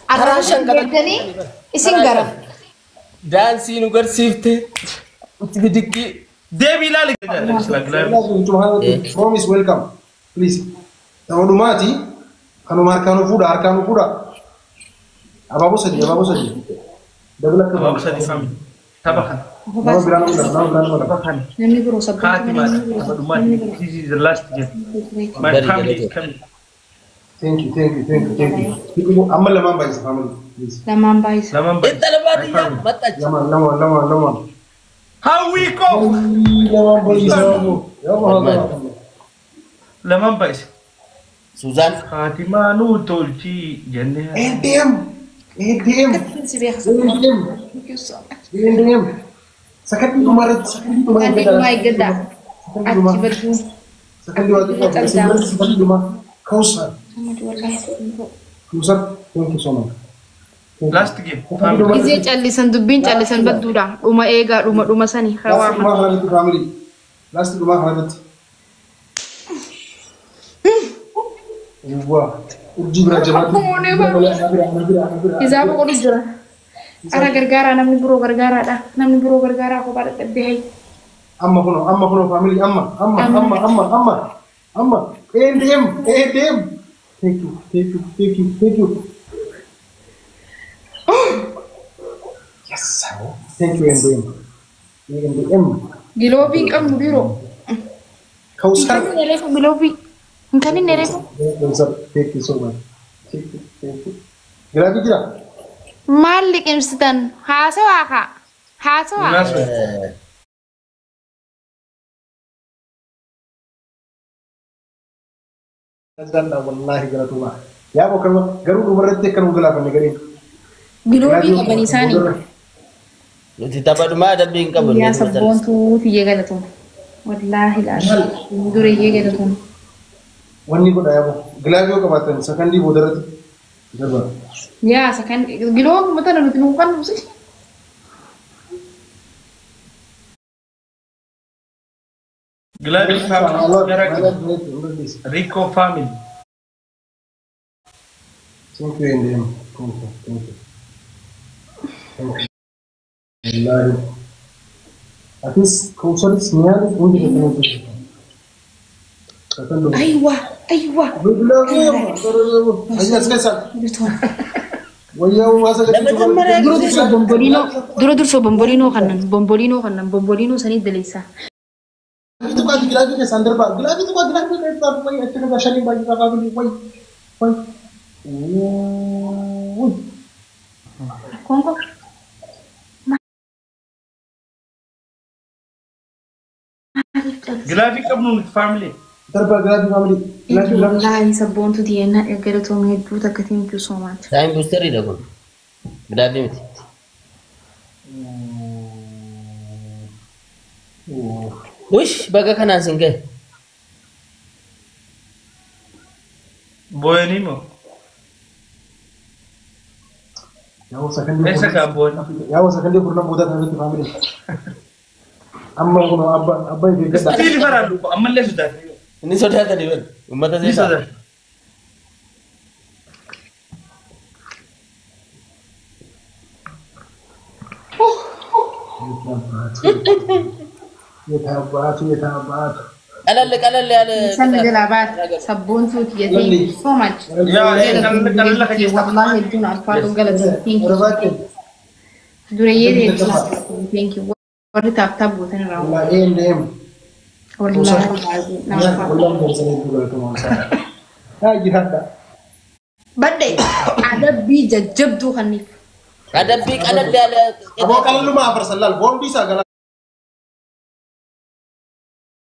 arrashan Beekanii isin gara. dansii nu garsiifte dikki deebii ilaali. From is welcome. Please. Tamadumati kanuma harkaanu fuudha. Abaaboo sadii. Dabala akka Abaaboo sadii family. Tapha kana. nama biraan nama Tapha kana. Namni biroo sabboon. Haatimaadha. Taphadhumaati. This is the last year. My family is coming. Thank you. Amma lamaan baay'isa family. Please. Lamaan baay'isa. Lamaan baay'ee. intala baadiyyaa maxxachi Lamaan. Hawwiiko. Lamaan baay'isa. Lamaan baay'ee. Suzaan Haatimaa nuu tolchii jennee. ATM. Si beeksisa. ATM. Sakatti dhumarratti. Kan dhuma eeggadha. Achi baduu. Sakatti dhuma. Kausar. Thank you so much. Last game. Family. Izee callisan dubbiin callisan badduudha. Dhuma eegaa dhuma sanii hawaa. Last dhuma kanarratti. Wah, urjii bira jabaatu. Isaa boqotu jira. Ara gargaaraa namni biroo gargaaraadha. Namni biroo gargaaraa kophaa dadhabdee hayi. Amma kuno family amma. ATM. Thank you. Yes. Thank you ATM. Giloobii qabnu biroo. Kausar. Giloobii. Kan inni reefu. Thank you so much. Thank you. Gilaabii jira? Maal liqimsitan? Haasawaa kaa. Haasawaa. Nasdanda wallahi galatuma. Yaa bokkama garuu dhumarratti akka nu galaafanne gareen. Giloobii qaban isaanii. nuti taphadhumaa adabbii hin qabu Yaa sabboontuu fiyyee galatuma. Wallaahi laala. Dureeyyee galatuma. Wanni godha yaa bokka. Gilaabii yoo qabaatan sakandii boodarratti darba. Yaa sakan giloo mata nuti nu kan nuti. Gladys family. Rico family. Thank you ATM. Thank you. Wallahi. Atis kausaris nyari undi ketemu. Aywa. Ayo sekali. Dura durso bombolino kanan bombolino sani delisa. Itu kan gilagi ke sandarba. Gilagi itu kan gilagi ke sandarba. Itu kan shani bagi apa beli? Woi. Kongo. Gladys kabnu family. Darba gilagi family. Wallahi sabboontu diena eegalatoom hedduu takka thank you so much. time boosterii dha kun gilaabii miti wish baga kanaan sin gahe Boyani mo. Yawo sakandi. Esa ka boy. Yawo sakandi kurna boda kan family. Amma kuno abba itu gada. Stili faralu ko amalle sudah. inni sodaata dhiban ummata Ini seesaa sudah. Yetabat. qalalle yaala San jalabaat sabboontu diya thank you so much. Ya, kalau kaje Wallahi hedduun alfaadhu galatoomi thank you. Dureeyyee deebisa thank you. Warri taaptaa bootan irraa. Wallahi ATM. Wallahi nama badde adabbii jajjabduu kanniif. adabbii qalalle yaala Abo kalau lu mah persallal bom bisa kan.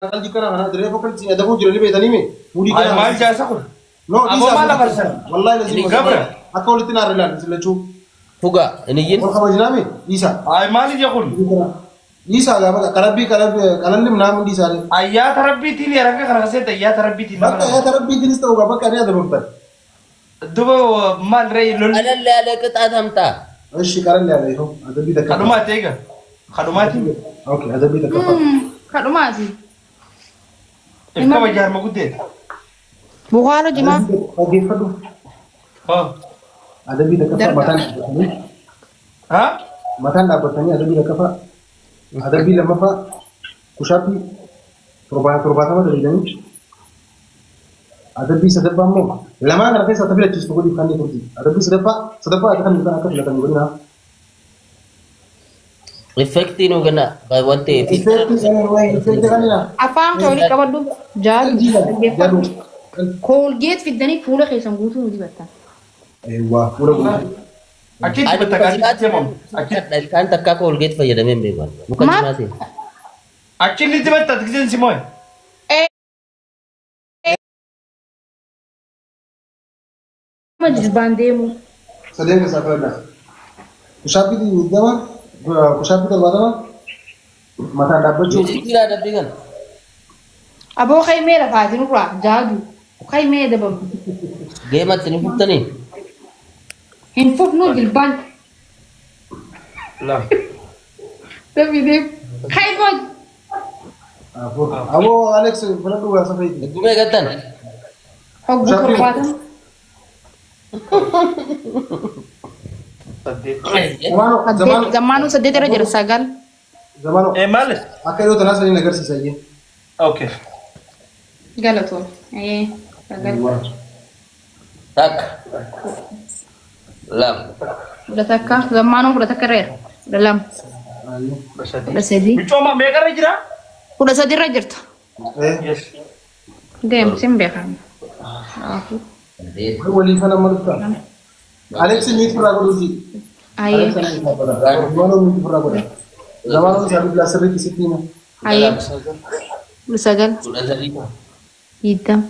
Kalau jika nak ada repot sih ada bujur ni betani me. Mudi Ay kan. mal jasa ko. No Abo bisa. malah persal. Wallahi lazim. Ini gabra. Aku lihat nak relan selecu. fuga inni yin Orang kamu jinami bisa. Ay mal jakun. Bisa agak kalabi kalandim namun di sana. Ayya tarabbi tini araka kana kaseta ayya tarabbi tini. Maka ya terapi jenis tahu apa kan ada beban. Duba mal rey lol. qalalle yaala qixaat hamtaa Ashi karan ya itu ada bida kan. Kaduma tega. Kaduma tini. Oke ada bida kan. Kadhumaati. Ikka wajar magudde. Bukaano jimaa. Oke fadu. Oh. Adabii da kafa matan dhaabbatanii. ها Mataan dhaabbatanii adabii da kafa. Adabii lammaffaa kushaappii torbaatama daliilanii. Adabii sadaffaa immoo lamaan kana keessa taphila ciistu godhi kan turti. Adabii sadaffaa akka kan akka filatanii godhina. Effektii nu gana wanti Effektii kanina. Afaan kawli qabadhu jaadu. Koolgeet fiddanii fuula keessan guutuu nuti battan. Waa fuula godhi. اكيد بتكلم اكيد kan takka koolgeet fayyadamee hin beekan. Muka Maal? cimaatiin. اكيد انت بتتكلم سيمون Ma jilbaan deemu. Sadeen keessaa filadha. Kushaappii digdama kushaappii torbaatama mataan dhaabbachuu. Jijjiiraa dabbii kan. Aboo kaymee lafaatiin irraa jaadu. Kaymee dabalu. Geematti ni futtanii. Hin fufnu jilbaan. لا Dabbi deemu. Kaymee. Aboo Alex filadhu waa safeeti. Eggumee gattan. Hogguu torbaatama. Zammaanuu 8 irra jira 9. Zamaanoo ايه مالك akka yeroo tanaa saniin agarsiisa iyyee. اوكي Galatoon. 9. Takka. Lama. Kudha takka. Zammaanuu 10 irra jira. 2. بس 3. بتوما ما يقرا جرا 13 irra jirta. يس Deemu sin beekan. Walii kana malta. Alex miit fira godhuuti. Ayyee. Zamaanoo miit fira godha. Zamaanoo isaa bila sirriitti sittiina. Ayyee. 9. Kudha sadii. 20.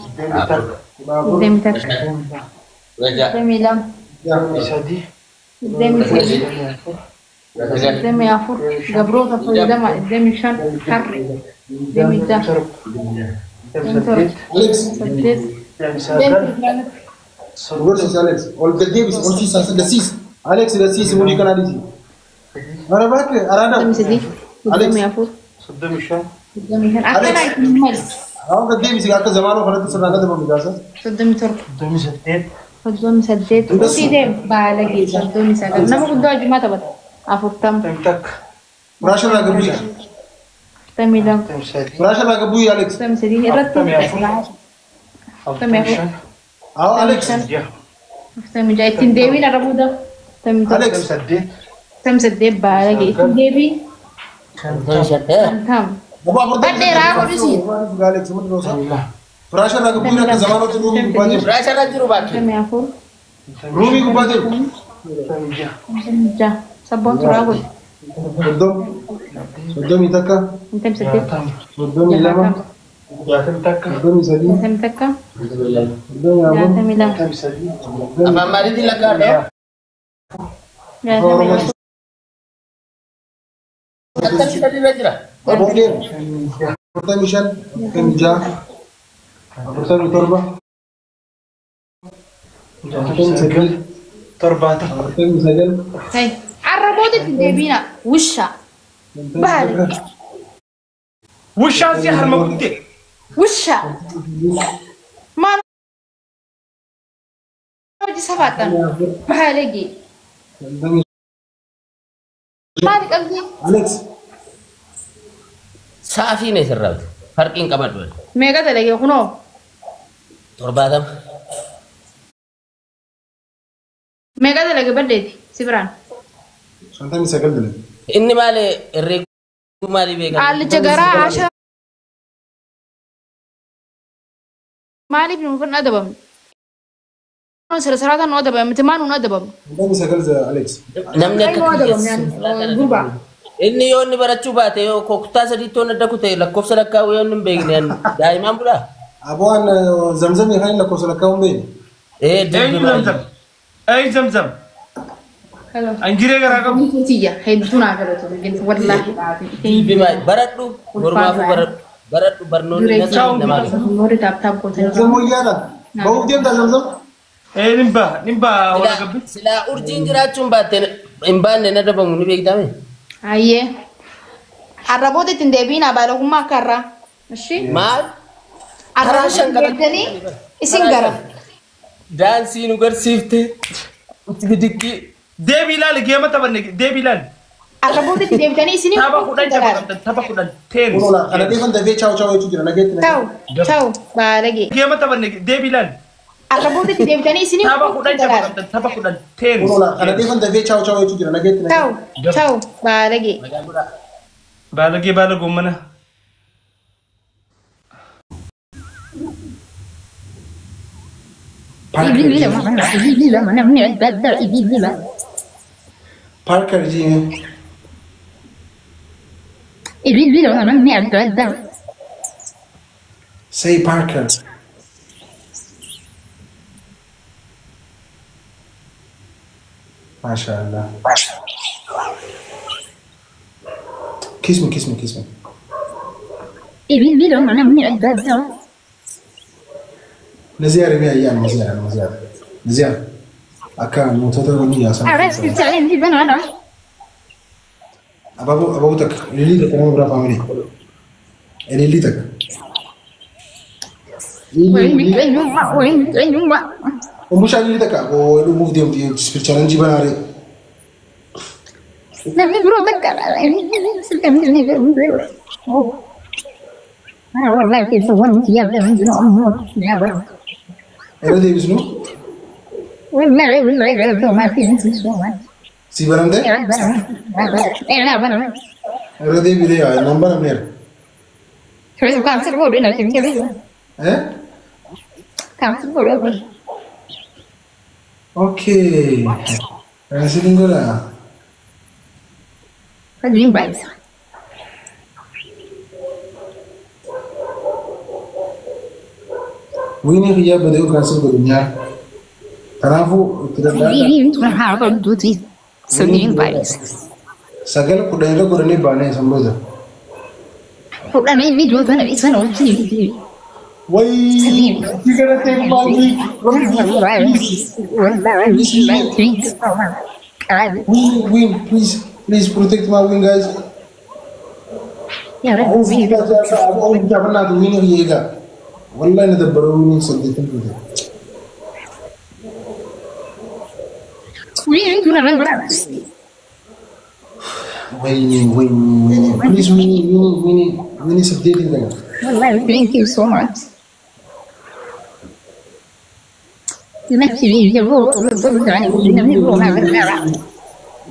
Baabur. 21. Raja. 22. سادي 23. 24. Gabroota fayyadama 25. Harri. 26. Alex, 8. gorsiis Alex. Ol gaddeebis ol siisaa dasiis. Alex dasiis mulii kanaa dhisi. Mara baake araada. 24. صدام الشام 25. Akkana itti mali. Haa gaddeebis akka zamaanoo kanatti sirraa gadabamu gaasa. 37. صدام سديد 38. Utii deemu baalagee 39. Nama guddaa wajjumaa taphata. 40. تمتك Furaasha irraa gabbii. 42. تمسادي Furaasha irraa gabbii Alex. 43. Irratti 44 Haa Alex. يا 46. Ittiin deebiin arra booda. 77. Alex. سديد 78 baalagee ittiin deebiin. Tam. Gabaa furdaa. Badheeraa godhusi. Alex mutu doosa. Furaasha irraa gabbii akka zamaanootti ruumii gubbaa jiru. Firaasha irra jiru baatti. 24. Ruumii gubbaa jiru. Ja. Sabboon turaa godhu. Soddomii takka. 58. Soddomii lama. تمتك Soddomii sadii. 60 takka. Soddomii afur. 62. تمسادي Afaan maaliitiin lakkaa'adha? 62. Akkanti sadii irra jira. Boodeen. Afurtamii shan. Afurtamii jaha. Afurtamii torba. Afurtamii sagal. ترباتا Afurtamii sagal. Hey. Arra booda ittiin deebiina. Wusha. Baalagee. وش هذه هالمقدة Wusha. Maal hojii safaatan. Baalagee. Maali qabdii? Alex. Saafii ne sirraatu. Farqiin qabadhu. Meeqa dalagee kunoo? 70. Meeqa dalagee baddeeti? Si biraan. Shantamii sagal dalage. Inni maali herreeguu maalii beekan? Qaallicha garaa asha. Maaliif nuuf hin adabamne? Sirasiraataan nu adabamne. Maan nu adabamne? Shantamii sagal Alex. Namni Kan nu adabamne. Gurbaa. inni yoo inni barachuu baate yoo kutaa sadiitti waan adda kutee lakkoofsa lakkaa'uu yoo inni hin beekne daa'imaan bulaa. Abu'aan zamzamii kan inni lakkoofsa lakkaa'uu hin beekne. اي زمزم اي زمزم Hello. انجري غراكم Tiyya hedduu naa galatu. Wallaahi. baradhu mormaafu baradhu barnoonni namaa Noori taaptaap gootanii. Zamzam wayyaadha. Ba'uuf deemtaa zamzam. اي نمبا ولا قبل silaa urjiin jiraachuun baatte hin baanne na dabamu ni beektame. Hayyee. Har'a booda ittiin deebiinaa baalogummaa akka har'aa. Ishii. Maal? Har'a booda deebitanii isin gara. Daansii nu garsiifte. بدكي ديبي لال جيمة تبني ديبي لال أقبضت ديبتني سنين تبا كودن تين والله أنا كيف أنت في تشاو تشاو تجري أنا جيت تاو بالغي جيمة تبني ديبي لال أقبضت ديبتني سنين تبا كودن تين والله أنا كيف أنت في تشاو تشاو تجري أنا جيت تاو بالغي بالغ منا Parker जी हैं Say Parker MashaAllah Kiss me نزيار بيا أيام نزيار أكان متوتر يا سلام أبوتك ليلتك أنا برا فاميلي ليلتك ومش على ليلتك أو الموف ديم دي سبيشال نجيب أنا عليه دي بسنو سيبرم ده دي بيديا نمبر أمير اوكي أنا سيدنا وين هي بدأوا كانسل بالدنيا تعرفوا سجل كودينه كودينه بانه سمبوزا وين please protect my wing guys والله ندبروني صدقتني كده ويني please ويني صدقتني كده والله thank you so much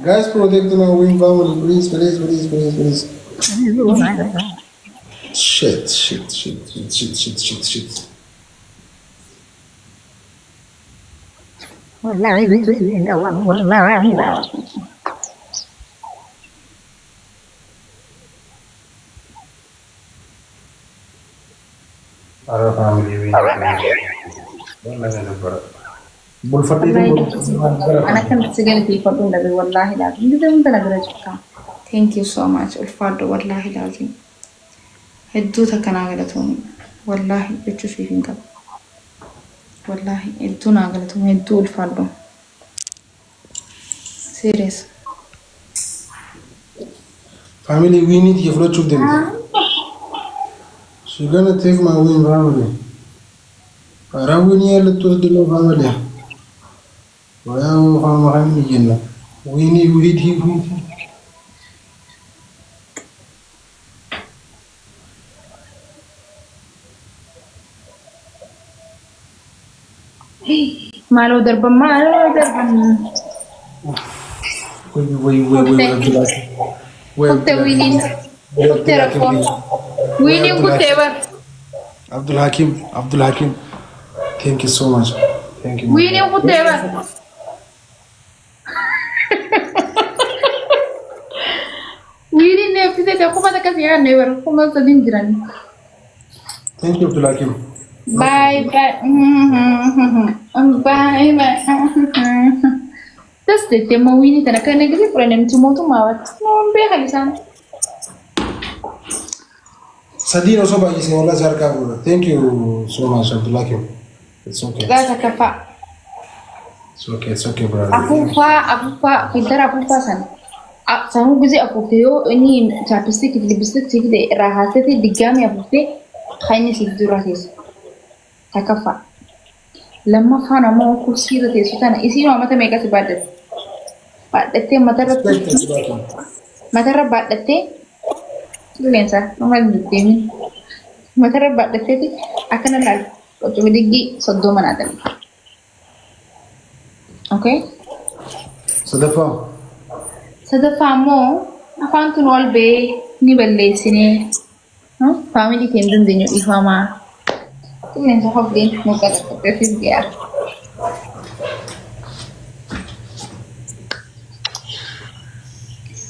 guys protect my wing family please shit Our family أنا كنت سجلت الفضل ده والله لازم ده من درجة thank you so much الفضل والله لازم هدوتها كان عقلتهم والله بتشوفي فين كده والله هدونا عقلتهم هدو الفضل serious family we need you to them so you're gonna take my win family Rawini al-Tudlu family ويا فاهم جنة ويني ويدي مالو درب كنت ويني عبد الحكيم thank you so much thank you ويني كنت ويني نفسي تقوم هذا كثير نيور قوم صدين جيران thank you عبد الحكيم باي تستي ويني تنا كان نجري فرنم تموتوا ماوت نون بيخلصان Sadino so ba isi wala sarka bro. Thank you so much Abdullah Kim. It's okay. لا تكفى It's okay brother. أفوفا فلتر أفوفا سن سامو جزء أفوفيو إني تابستيك اللي بستيك ده راحتي دقامي أفوفي خايني سيدو راسيس تكفى لما فانا مو كرسي ده تيسوتانا إسي ما متى ميكا تبادت بادتي متى بادتي لين سا ما ندتني متى بادتي أكن لا وتبدي صدو منادل أوكي صدفة مو أفانتون والبي نبلي سنة family kendin dinyo ifama tulen sa hobdin mo ka tefis gear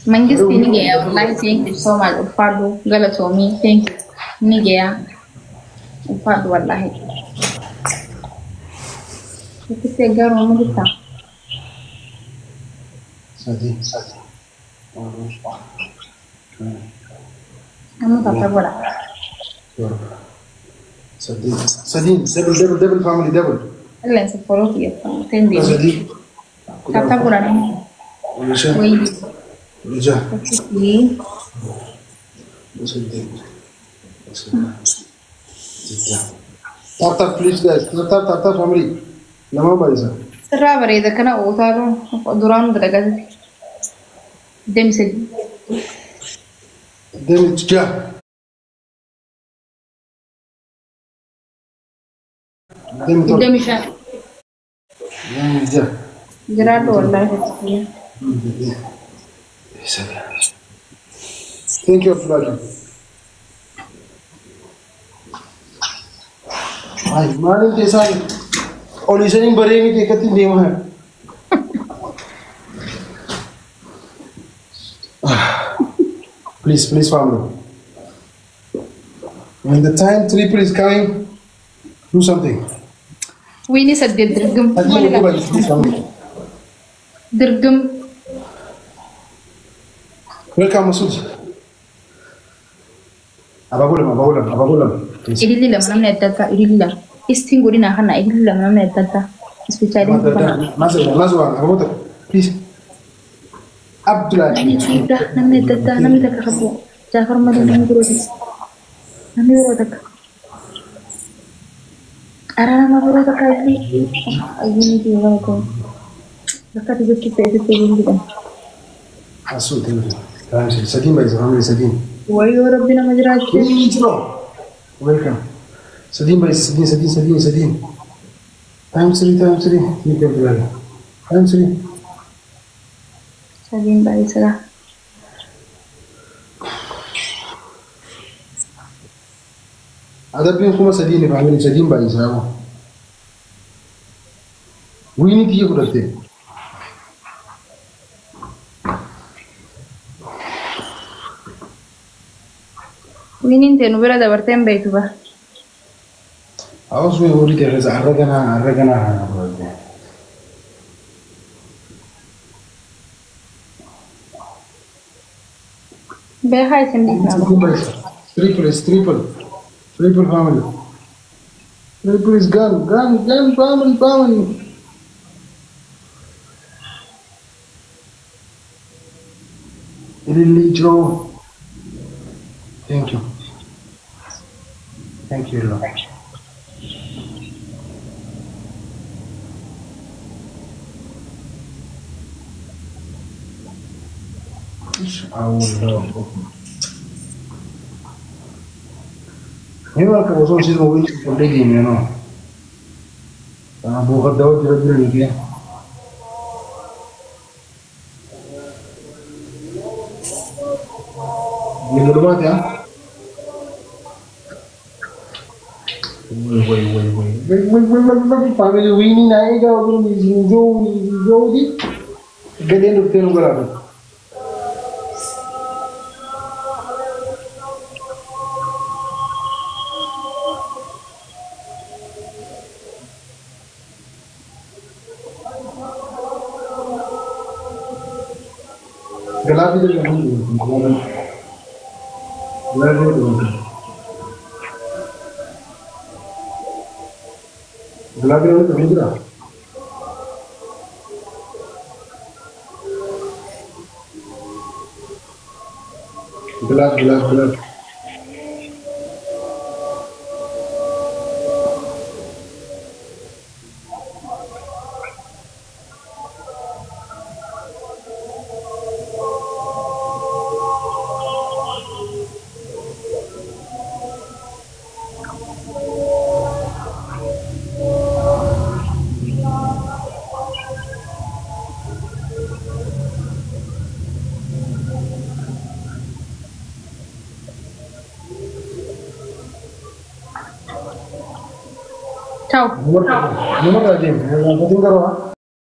mangis tini geya wallahi thank you so much ufadu galatomi thank you ni geya ufadu wallahi kite garo mo dita Sadi. kamu kata bola Sadin, double family, double. Allah sa follow ya tendi Sadin. kata bola na Ulisha. wai Ulisha. ni Sadin. Tap, please guys. Tap, family. Lama baisa. serra bare da kana otaro duran daga dem se Then it's ja. dem sha Then it's ja. Gerardo wallahi Thank you, Flora. Ay, manin te sai. Oli sanin barengi te katin de ma. Please, family. When the time triple is coming, do something. ويني سدد درقم Please, family. درقم Welcome, Masud. Abagulam. Please. إلي لا منام ندتا إلي لا إستين قولنا خنا إلي لا منام ندتا إسبيتالي كنا Nazwa, abagulam. Please. Abdullah. أنا تيجا نام ندتا نام ندتا خبوا جعفر مدين نام برودك أرانا ما برودك أجلي أجلي تيجا وكو لكن تيجي تيجي جدا Masud, Sadin by family, Sadin. ويو ربنا مجرى Welcome. Sadin by Sadin. Time 3. You can do it. Time 3. سبين باي سلا Ada bin kuma Sadin family, Sadin by Isao. We need you to take. وين انت نبرة دبرتين بيتو با Aos me uri te reza arragana. بهاي سندي Triple family. Triple is gun family. Really, Joe. Thank you, Lord. Io che sono sido muy colleghi, no. Abu Ghaddawi rajul ni. Ni malumat ya. Wait. Family winning आएगा और जो दी गदे रुकते हैं बराबर. गुलाबी तो गुलाबी तो भेज रहा गुलाब Ciao. Numero da gente, non potevo